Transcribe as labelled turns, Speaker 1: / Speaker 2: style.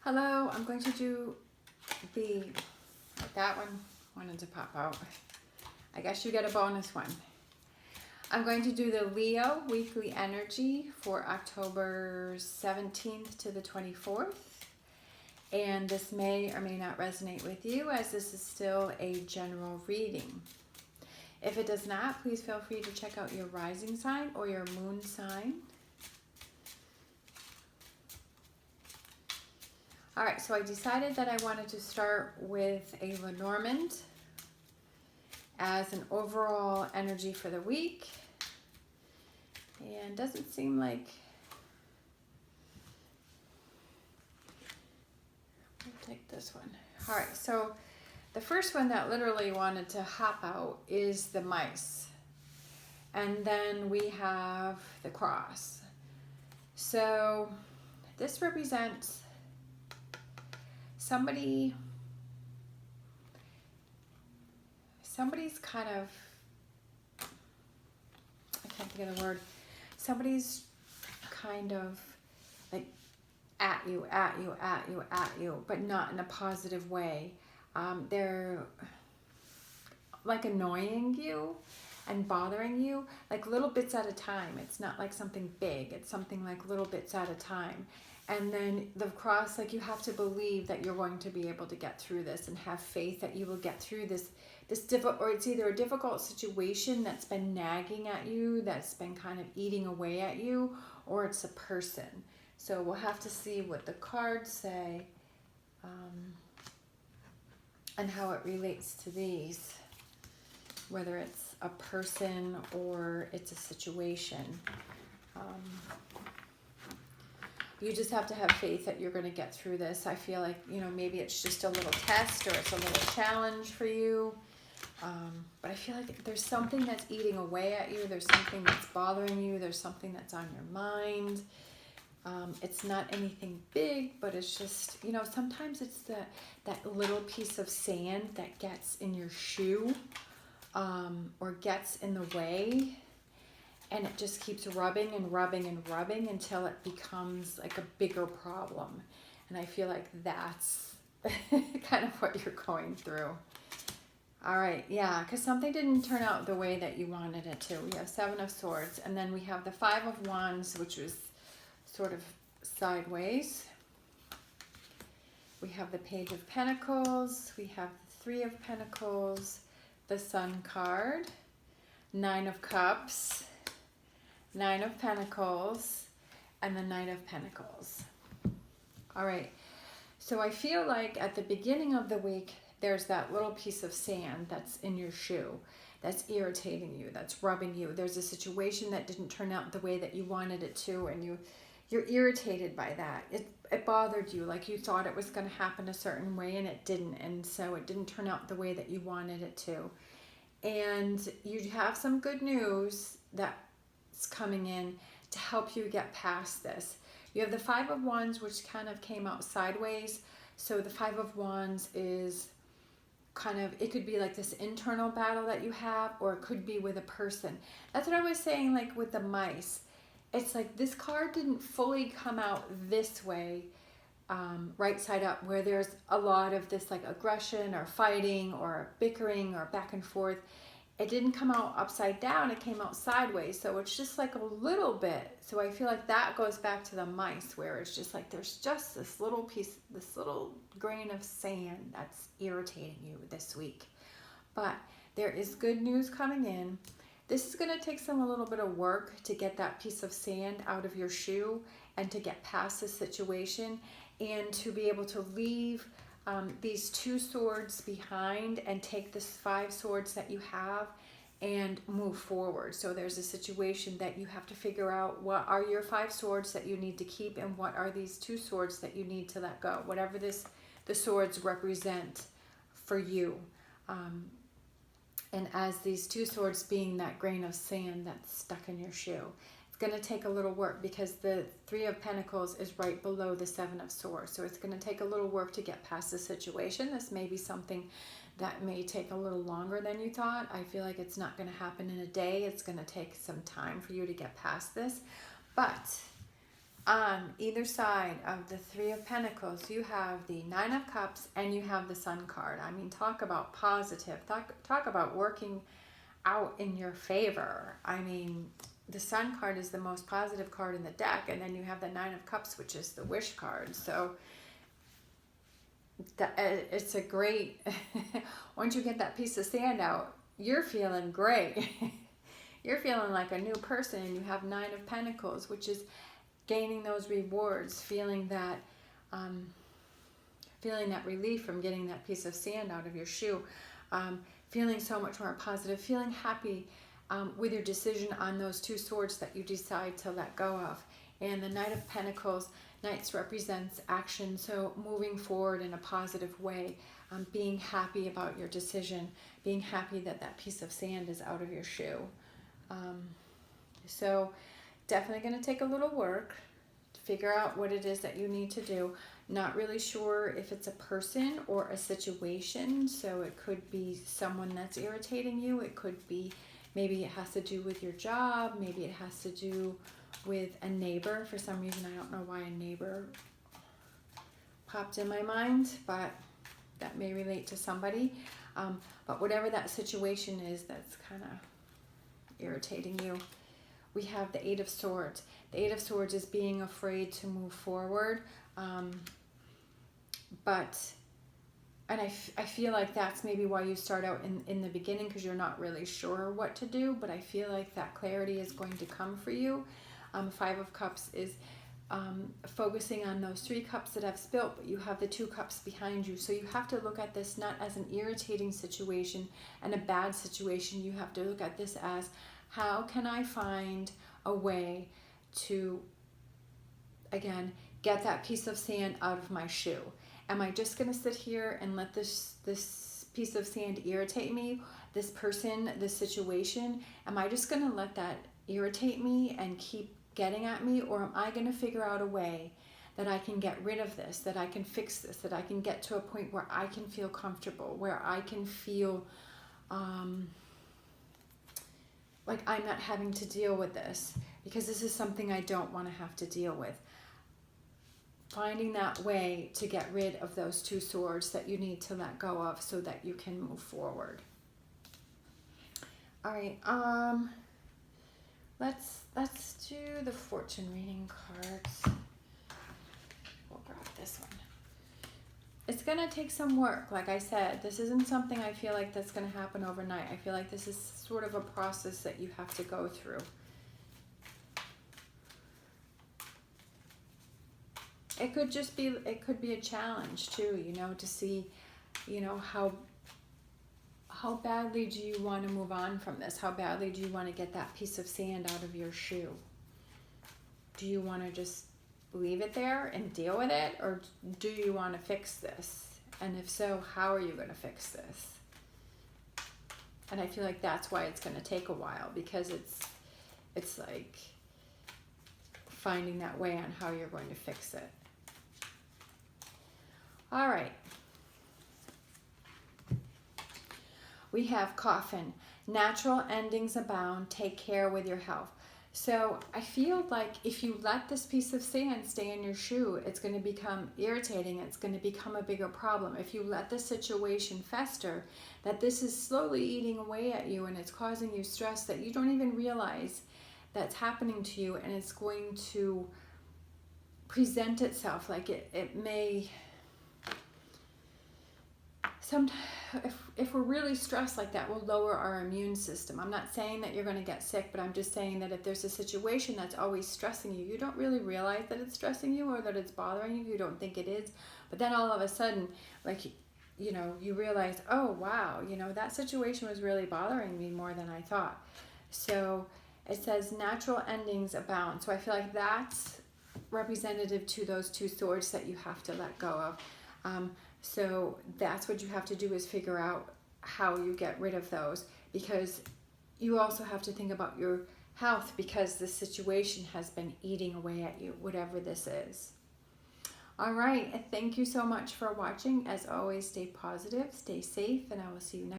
Speaker 1: Hello, I'm going to do that one wanted to pop out. I guess you get a bonus one. I'm going to do the Leo weekly energy for October 17th to the 24th. And this may or may not resonate with you, as this is still a general reading. If it does not, please feel free to check out your rising sign or your moon sign. All right, so I decided that I wanted to start with a Lenormand as an overall energy for the week. And doesn't seem like, we'll take this one. All right, so the first one that literally wanted to hop out is the mice. And then we have the cross. So this represents somebody's kind of, I can't think of the word, somebody's kind of like at you, but not in a positive way. They're like annoying you and bothering you, like little bits at a time. It's not like something big, it's something like little bits at a time. And then the cross, like you have to believe that you're going to be able to get through this and have faith that you will get through this or it's either a difficult situation that's been nagging at you, that's been kind of eating away at you, or it's a person. So we'll have to see what the cards say and how it relates to these, whether it's a person or it's a situation. You just have to have faith that you're going to get through this. I feel like, maybe it's just a little test or it's a little challenge for you. But I feel like there's something that's eating away at you. There's something that's bothering you. There's something that's on your mind. It's not anything big, but it's just, sometimes it's that little piece of sand that gets in your shoe or gets in the way. And it just keeps rubbing and rubbing and rubbing until it becomes like a bigger problem. And I feel like that's kind of what you're going through. All right, yeah, because something didn't turn out the way that you wanted it to. We have 7 of Swords, and then we have the 5 of Wands, which was sort of sideways. We have the Page of Pentacles. We have the 3 of Pentacles, the Sun card, 9 of Cups, 9 of Pentacles, and the Knight of Pentacles. All right, so I feel like at the beginning of the week, there's that little piece of sand that's in your shoe, that's irritating you, that's rubbing you. There's a situation that didn't turn out the way that you wanted it to, and you're irritated by that. It bothered you, like you thought it was going to happen a certain way, and it didn't, and so it didn't turn out the way that you wanted it to. And you have some good news that's coming in to help you get past this. You have the 5 of Wands, which kind of came out sideways. So the 5 of Wands is kind of, it could be like this internal battle that you have, or it could be with a person. That's what I was saying, like with the mice. It's like this card didn't fully come out this way, right side up, where there's a lot of this like aggression or fighting or bickering or back and forth. It didn't come out upside down, it came out sideways. So it's just like a little bit. So I feel like that goes back to the mice, where it's just like there's just this little piece, this little grain of sand that's irritating you this week. But there is good news coming in. This is going to take a little bit of work to get that piece of sand out of your shoe and to get past the situation and to be able to leave these 2 swords behind and take the 5 swords that you have and move forward. So there's a situation that you have to figure out, what are your 5 swords that you need to keep, and what are these 2 swords that you need to let go, whatever the swords represent for you. And as these 2 swords being that grain of sand that's stuck in your shoe, it's going to take a little work, because the 3 of Pentacles is right below the 7 of Swords. So it's going to take a little work to get past the situation. This may be something that may take a little longer than you thought. I feel like it's not going to happen in a day. It's going to take some time for you to get past this. But On either side of the Three of Pentacles, you have the Nine of Cups and you have the Sun card. I mean, talk about positive. Talk about working out in your favor. I mean, the Sun card is the most positive card in the deck, and then you have the Nine of Cups, which is the Wish card. So it's a great, once you get that piece of sand out, you're feeling great. You're feeling like a new person, and you have Nine of Pentacles, which is gaining those rewards, feeling that relief from getting that piece of sand out of your shoe, feeling so much more positive, feeling happy with your decision on those two swords that you decide to let go of. And the Knight of Pentacles, Knights represents action, so moving forward in a positive way, being happy about your decision, being happy that that piece of sand is out of your shoe. So definitely going to take a little work to figure out what it is that you need to do. Not really sure if it's a person or a situation. So it could be someone that's irritating you. It could be, maybe it has to do with your job. Maybe it has to do with a neighbor. For some reason, I don't know why a neighbor popped in my mind, but that may relate to somebody. But whatever that situation is that's kind of irritating you, we have the Eight of Swords. The Eight of Swords is being afraid to move forward. And I feel like that's maybe why you start out in the beginning, because you're not really sure what to do, but I feel like that clarity is going to come for you. Five of Cups is focusing on those three cups that have spilt, but you have the two cups behind you. So you have to look at this not as an irritating situation and a bad situation. You have to look at this as, how can I find a way to, again, get that piece of sand out of my shoe? Am I just going to sit here and let this piece of sand irritate me? This person, this situation, am I just going to let that irritate me and keep getting at me? Or am I going to figure out a way that I can get rid of this, that I can fix this, that I can get to a point where I can feel comfortable, where I can feel like I'm not having to deal with this, because this is something I don't want to have to deal with. Finding that way to get rid of those two swords that you need to let go of so that you can move forward. All right, let's do the fortune reading cards. We'll grab this one. It's going to take some work. Like I said, this isn't something I feel like that's going to happen overnight. I feel like this is sort of a process that you have to go through. It could just be, it could be a challenge too, you know, to see, you know, how badly do you want to move on from this? How badly do you want to get that piece of sand out of your shoe? Do you want to just leave it there and deal with it? Or do you want to fix this? And if so, how are you going to fix this? And I feel like that's why it's going to take a while, because it's like finding that way on how you're going to fix it. All right. We have Coffin. Natural endings abound. Take care with your health. So I feel like if you let this piece of sand stay in your shoe, it's going to become irritating. It's going to become a bigger problem. If you let the situation fester, that this is slowly eating away at you and it's causing you stress that you don't even realize that's happening to you, and it's going to present itself like it may. If we're really stressed like that, we'll lower our immune system. I'm not saying that you're going to get sick, but I'm just saying that if there's a situation that's always stressing you, you don't really realize that it's stressing you or that it's bothering you. You don't think it is. But then all of a sudden, like, you know, you realize, oh, wow, you know, that situation was really bothering me more than I thought. So it says natural endings abound. So I feel like that's representative to those two swords that you have to let go of. So that's what you have to do, is figure out how you get rid of those, because you also have to think about your health, because the situation has been eating away at you, whatever this is. All right. Thank you so much for watching. As always, stay positive, stay safe, and I will see you next time.